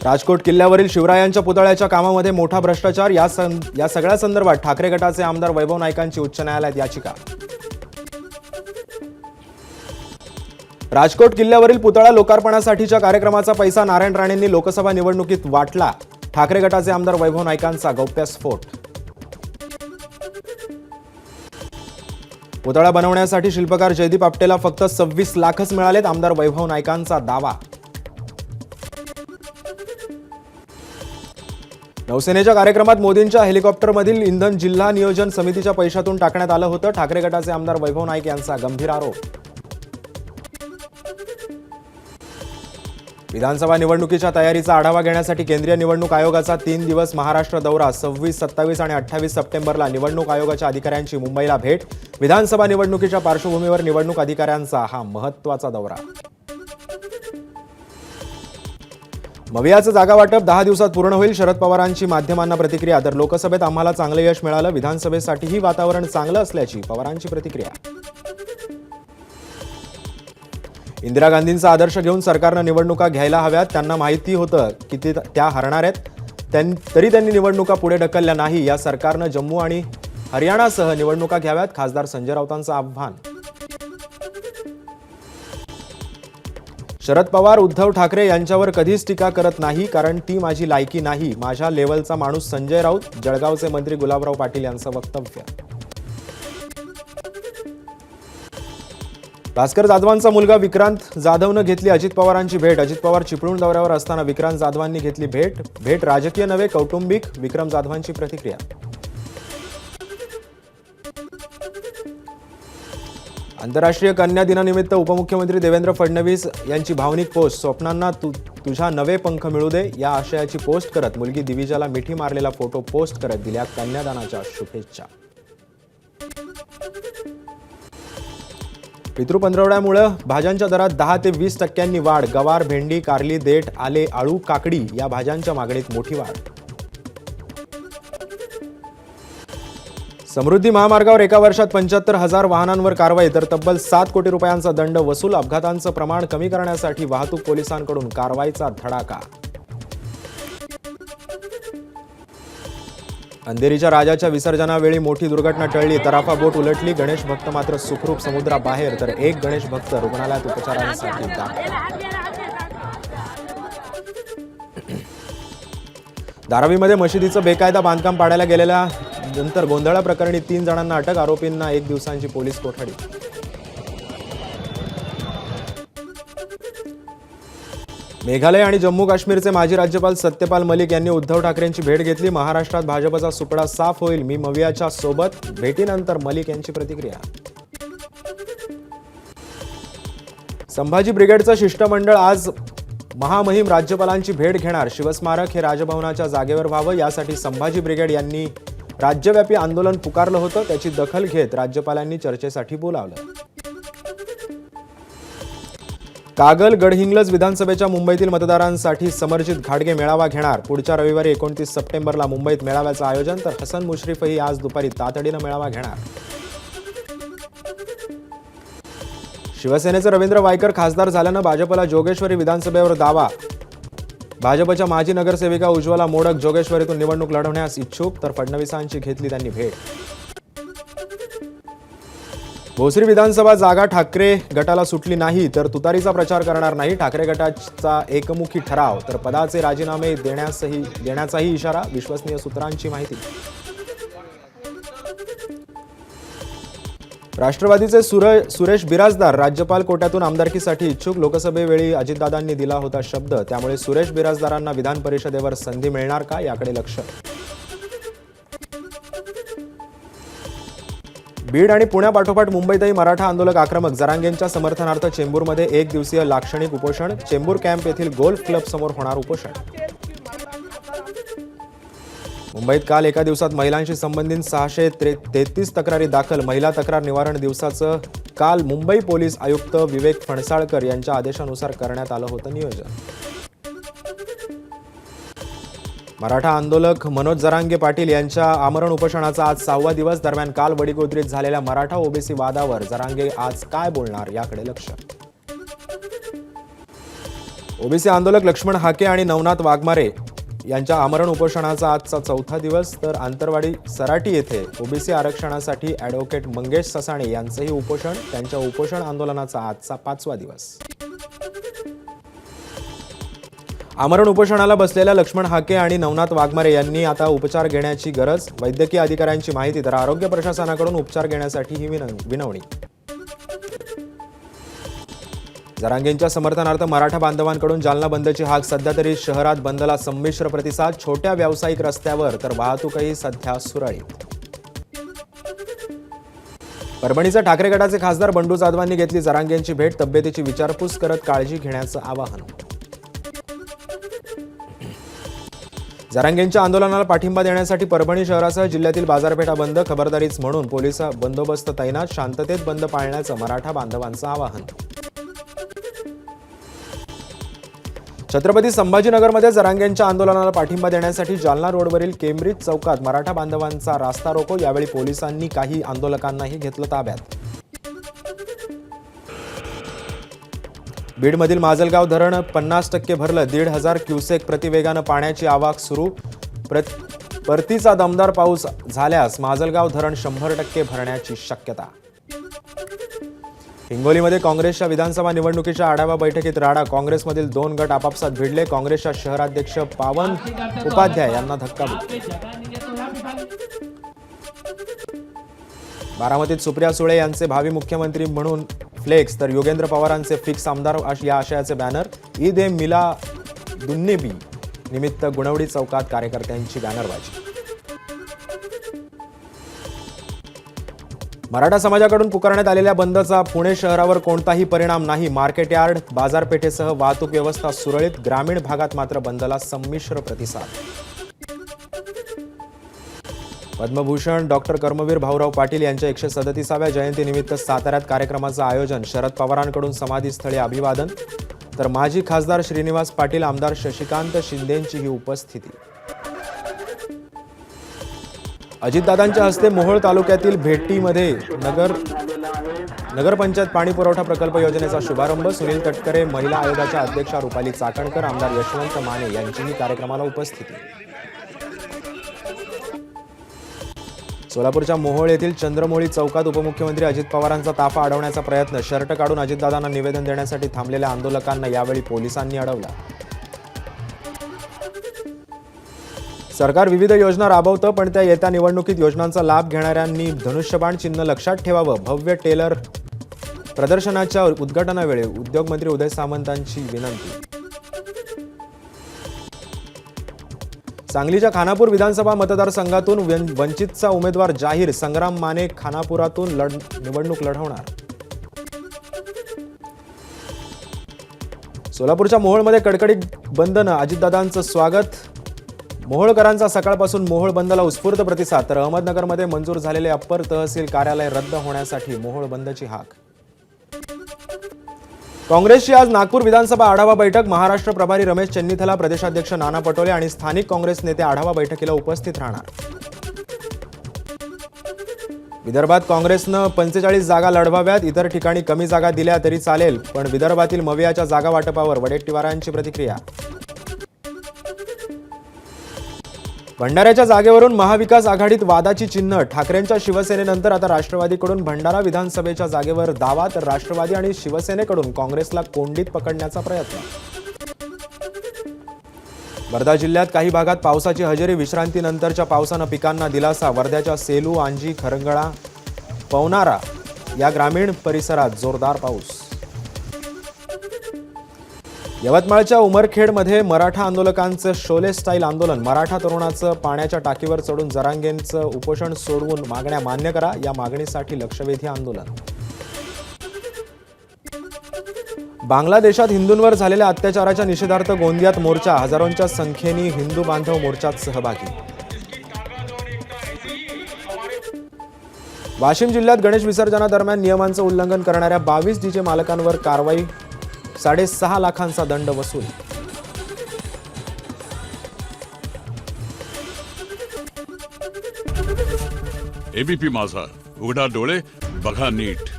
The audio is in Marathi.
राजकोट किल्ल्यावरील शिवरायांच्या पुतळ्याच्या कामामध्ये मोठा भ्रष्टाचार या सगळ्या संदर्भात ठाकरे गटाचे आमदार वैभव नाईकांची उच्च न्यायालयात याचिका। राजकोट किल्ल्यावरील पुतळा लोकार्पणासाठीच्या कार्यक्रमाचा पैसा नारायण राणेंनी लोकसभा निवडणुकीत वाटला। ठाकरे गटाचे आमदार वैभव नाईकांचा गौप्यस्फोट। पुतळा बनवण्यासाठी शिल्पकार जयदीप आपटेला फक्त 26 लाखच मिळालेत, आमदार वैभव नाईकांचा दावा। नौसेनेच्या कार्यक्रमात मोदींच्या हेलिकॉप्टरमधील इंधन जिल्हा नियोजन समितीच्या पैशातून टाकण्यात आलं होतं। ठाकरे गटाचे आमदार वैभव नाईक यांचा गंभीर आरोप। विधानसभा निवडणुकीच्या तयारीचा आढावा घेण्यासाठी केंद्रीय निवडणूक आयोगाचा 3 दिवस महाराष्ट्र दौरा। 26, 27 आणि 28 सप्टेंबरला निवडणूक आयोगाच्या अधिकाऱ्यांची मुंबईला भेट। विधानसभा निवडणुकीच्या पार्श्वभूमीवर निवडणूक अधिकाऱ्यांचा हा महत्त्वाचा दौरा। मवियाचं जागा वाटप 10 दिवसात पूर्ण होईल, शरद पवारांची माध्यमांना प्रतिक्रिया। तर लोकसभेत आम्हाला चांगलं यश मिळालं, विधानसभेसाठीही वातावरण चांगलं असल्याची पवारांची प्रतिक्रिया। इंदिरा गांधींचा आदर्श घेऊन सरकारनं निवडणुका घ्यायला हव्यात, त्यांना माहिती होतं की त्या हरणार आहेत, तरी त्यांनी निवडणुका पुढे ढकलल्या नाही। या सरकारनं जम्मू आणि हरियाणासह निवडणुका घ्याव्यात, खासदार संजय राऊतांचं आव्हान। शरद पवार उद्धव ठाकरे यांच्यावर कधीच टीका करत नाही, कारण ती माझी लायकी नाही। माझ्या लेव्हलचा माणूस संजय राऊत। जळगावचे मंत्री गुलाबराव पाटील यांचं वक्तव्य। भास्कर जाधवांचा मुलगा विक्रांत जाधवनं घेतली अजित पवारांची भेट। अजित पवार चिपळूण दौऱ्यावर असताना विक्रांत जाधवांनी घेतली भेट राजकीय नव्हे कौटुंबिक, विक्रम जाधवांची प्रतिक्रिया। आंतरराष्ट्रीय कन्या दिनानिमित्त उपमुख्यमंत्री देवेंद्र फडणवीस यांची भावनिक पोस्ट। स्वप्नांना तुझ्या नवे पंख मिळू दे या आशयाची पोस्ट करत मुलगी दिविजाला मिठी मारलेला फोटो पोस्ट करत दिल्या कन्यादानाच्या शुभेच्छा। पितृपंधरवड्यामुळे भाज्यांच्या दरात 10 ते 20% वाढ। गवार, भेंडी, कारली, देठ, आले, आळू, काकडी या भाज्यांच्या मागणीत मोठी वाढ। समृद्धी महामार्गावर एका वर्षात 75,000 वाहनांवर कारवाई, तर तब्बल 7 कोटी रुपयांचा दंड वसूल। अपघातांचं प्रमाण कमी करण्यासाठी वाहतूक पोलिसांकडून कारवाईचा धडाका। अंधेरीच्या राजाच्या विसर्जनावेळी मोठी दुर्घटना टळली, तराफा बोट उलटली, गणेश भक्त मात्र सुखरूप समुद्राबाहेर, तर एक गणेश भक्त रुग्णालयात उपचारांसाठी दाखल। धारावीमध्ये मशिदीचं बेकायदा बांधकाम पाडायला गेलेल्या नंतर गोंधळाप्रकरणी 3 जणांना अटक, आरोपींना 1 दिवसांची पोलीस कोठडी। मेघालय आणि जम्मू काश्मीरचे माजी राज्यपाल सत्यपाल मलिक यांनी उद्धव ठाकरेंची भेट घेतली। महाराष्ट्रात भाजपचा सुपडा साफ होईल, मी मवियाच्या सोबत। भेटीनंतर मलिक यांची प्रतिक्रिया। संभाजी ब्रिगेडचं शिष्टमंडळ आज महामहिम राज्यपालांची भेट घेणार। शिवस्मारक हे राजभवनाच्या जागेवर व्हावं यासाठी संभाजी ब्रिगेड यांनी राज्यव्यापी आंदोलन पुकारलं होतं, त्याची दखल घेत राज्यपालांनी चर्चेसाठी बोलावलं। कागल गडहिंग्लज विधानसभेच्या मुंबईतील मतदारांसाठी समरजित घाटगे मेळावा घेणार। पुढच्या रविवारी 29 सप्टेंबरला मुंबईत मेळाव्याचं आयोजन, तर हसन मुश्रीफही आज दुपारी तातडीनं मेळावा घेणार। शिवसेनेचे रवींद्र वायकर खासदार झाल्यानं भाजपला जोगेश्वरी विधानसभेवर दावा। भाजपच्या माजी नगरसेविका उज्ज्वला मोडक जोगेश्वरीतून निवडणूक लढवण्यास इच्छुक, तर फडणवीसांची घेतली त्यांनी भेट। भोसरी विधानसभा जागा ठाकरे गटाला सुटली नाही तर तुतारीचा प्रचार करणार नाही। ठाकरे गटाचा एकमुखी ठराव, तर पदाचे राजीनामे देण्याचाही इशारा, विश्वसनीय सूत्रांची माहिती। राष्ट्रवादीचे सुरेश बिराजदार राज्यपाल कोट्यातून आमदारकीसाठी इच्छुक। लोकसभेवेळी अजितदादांनी दिला होता शब्द, त्यामुळे सुरेश बिराजदारांना विधान परिषदेवर संधी मिळणार का याकडे लक्ष। बीड आणि पुण्यापाठोपाठ मुंबईतही मराठा आंदोलक आक्रमक। जरांगेंच्या समर्थनार्थ चेंबूरमध्ये 1 दिवसीय लाक्षणिक उपोषण। चेंबूर कॅम्प येथील गोल्फ क्लब समोर होणार उपोषण। मुंबईत काल एका दिवसात महिलांशी संबंधित 633 तक्रारी दाखल। महिला तक्रार निवारण दिवसाचं काल मुंबई पोलीस आयुक्त विवेक फणसाळकर यांच्या आदेशानुसार करण्यात आलं होतं नियोजन। मराठा आंदोलक मनोज जरांगे पाटील यांच्या आमरण उपोषणाचा आज 6वा दिवस। दरम्यान काल वडीगोद्रीत झालेल्या मराठा ओबीसी वादावर जरांगे आज काय बोलणार याकडे लक्ष। ओबीसी आंदोलक लक्ष्मण हाके आणि नवनाथ वाघमारे यांच्या आमरण उपोषणाचा आजचा चौथा दिवस. तर आंतरवाडी सराटी येथे ओबीसी आरक्षणासाठी ॲडव्होकेट मंगेश ससाणे यांचंही उपोषण. त्यांच्या उपोषण आंदोलनाचा आजचा 5वा दिवस. आमरण उपोषणाला बसलेल्या लक्ष्मण हाके आणि नवनाथ वाघमारे यांनी आता उपचार घेण्याची गरज. वैद्यकीय अधिकाऱ्यांची माहिती. तर आरोग्य प्रशासनाकडून उपचार घेण्यासाठी ही विनवणी. जरांगेंच्या समर्थनार्थ मराठा बांधवांकडून जालना बंदची हाक. सध्या तरी शहरात बंदला संमिश्र प्रतिसाद. छोट्या व्यावसायिक रस्त्यावर तर वाहतूकही सध्या सुरळीत. परभणीचे ठाकरे गटाचे खासदार बंडू जाधवांनी घेतली जरांगेंची भेट. तब्येतीची विचारपूस करत काळजी घेण्याचं आवाहन. जरांगेंच्या आंदोलनाला पाठिंबा देण्यासाठी परभणी शहरासह जिल्ह्यातील बाजारपेठा बंद. खबरदारीच म्हणून पोलीस बंदोबस्त तैनात. शांततेत बंद पाळण्याचं मराठा बांधवांचं आवाहन. छत्रपती संभाजीनगरमध्ये जरांगेंच्या आंदोलनाला पाठिंबा देण्यासाठी जालना रोडवरील केम्ब्रिज चौकात मराठा बांधवांचा रास्ता रोको. यावेळी पोलिसांनी काही आंदोलकांनाही घेतलं ताब्यात. बीडमधील माजलगाव धरण 50% भरलं. 1,500 क्युसेक प्रतिवेगानं पाण्याची आवक सुरू. परतीचा दमदार पाऊस झाल्यास माजलगाव धरण 100% भरण्याची शक्यता. हिंगोलीमध्ये काँग्रेसच्या विधानसभा निवडणुकीच्या आढावा बैठकीत राडा. काँग्रेसमधील 2 गट आपापसात भिडले. काँग्रेसच्या शहराध्यक्ष पावन उपाध्याय यांना धक्काबुक्की. बारामतीत सुप्रिया सुळे यांचे भावी मुख्यमंत्री म्हणून फ्लेक्स. तर योगेंद्र पवारांचे फिक्स आमदार या आशयाचे बॅनर. ईद ए मिलादुन्नबी निमित्त गुणवडी चौकात कार्यकर्त्यांची बॅनरबाजी. मराठा समाजाकडून पुकारण्यात आलेल्या बंदचा पुणे शहरावर कोणताही परिणाम नाही. मार्केट यार्ड बाजारपेठेसह वाहतूक व्यवस्था सुरळीत. ग्रामीण भागात मात्र बंदला संमिश्र प्रतिसाद. पद्मभूषण डॉक्टर कर्मवीर भाऊराव पाटील यांच्या 137व्या जयंतीनिमित्त साताऱ्यात कार्यक्रमाचं आयोजन. शरद पवारांकडून समाधीस्थळी अभिवादन. तर माजी खासदार श्रीनिवास पाटील, आमदार शशिकांत शिंदेंचीही उपस्थिती. अजितदादांच्या हस्ते मोहोळ तालुक्यातील भेटीमध्ये नगरपंचायत पाणी पुरवठा प्रकल्प योजनेचा शुभारंभ. सुनील तटकरे, महिला आयोगाच्या अध्यक्षा रुपाली चाकणकर, आमदार यशवंत माने यांचीही कार्यक्रमाला उपस्थिती. सोलापूरच्या मोहोळ येथील चंद्रमौळी चौकात उपमुख्यमंत्री अजित पवारांचा ताफा अडवण्याचा प्रयत्न. शर्ट काढून अजितदादांना निवेदन देण्यासाठी थांबलेल्या आंदोलकांना यावेळी पोलिसांनी अडवलं. सरकार विविध योजना राबवतं, पण त्या येत्या निवडणुकीत योजनांचा लाभ घेणाऱ्यांनी धनुष्यबाण चिन्ह लक्षात ठेवावं. भव्य टेलर प्रदर्शनाच्या उद्घाटनावेळी उद्योगमंत्री उदय सामंतांची विनंती. सांगलीच्या खानापूर विधानसभा मतदारसंघातून वंचितचा उमेदवार जाहीर. संग्राम माने खानापुरातून निवडणूक लढवणार. सोलापूरच्या मोहोळमध्ये कडकडीत बंदनं. अजितदादांचं स्वागत. मोहोळकरांचा सकाळपासून मोहोळ बंदला उत्स्फूर्त प्रतिसाद. तर अहमदनगरमध्ये मंजूर झालेले अप्पर तहसील कार्यालय रद्द होण्यासाठी मोहोळ बंदची हाक. काँग्रेसची आज नागपूर विधानसभा आढावा बैठक. महाराष्ट्र प्रभारी रमेश चेन्नीथला, प्रदेशाध्यक्ष नाना पटोले आणि स्थानिक काँग्रेस नेते आढावा बैठकीला उपस्थित राहणार. विदर्भात काँग्रेसनं 45 जागा लढवाव्यात. इतर ठिकाणी कमी जागा दिल्या तरी चालेल, पण विदर्भातील मवियाच्या जागा वाटपावर वडेट्टीवारांची प्रतिक्रिया. भंडाऱ्याच्या जागेवरून महाविकास आघाडीत वादाची चिन्ह. ठाकरेंच्या शिवसेनेनंतर आता राष्ट्रवादीकडून भंडारा विधानसभेच्या जागेवर दावा. तर राष्ट्रवादी आणि शिवसेनेकडून काँग्रेसला कोंडीत पकडण्याचा प्रयत्न. वर्धा जिल्ह्यात काही भागात पावसाची हजेरी. विश्रांतीनंतरच्या पावसानं पिकांना दिलासा. वर्ध्याच्या सेलू, आंजी, खरंगळा, पवनारा या ग्रामीण परिसरात जोरदार पाऊस. यवतमाळच्या उमरखेडमध्ये मराठा आंदोलकांचं शोले स्टाईल आंदोलन. मराठा तरुणाचं पाण्याच्या टाकीवर चढून जरांगेंचं उपोषण सोडवून मागण्या मान्य करा या मागणीसाठी लक्षवेधी आंदोलन. बांगलादेशात हिंदूंवर झालेल्या अत्याचाराच्या निषेधार्थ गोंदियात मोर्चा. हजारोंच्या संख्येने हिंदू बांधव मोर्चात सहभागी. वाशिम जिल्ह्यात गणेश विसर्जनादरम्यान नियमांचं उल्लंघन करणाऱ्या 22 डीजे मालकांवर कारवाई. 6.5 लाखांचा दंड वसूल. एबीपी माझा, उघडा डोळे बघा नीट.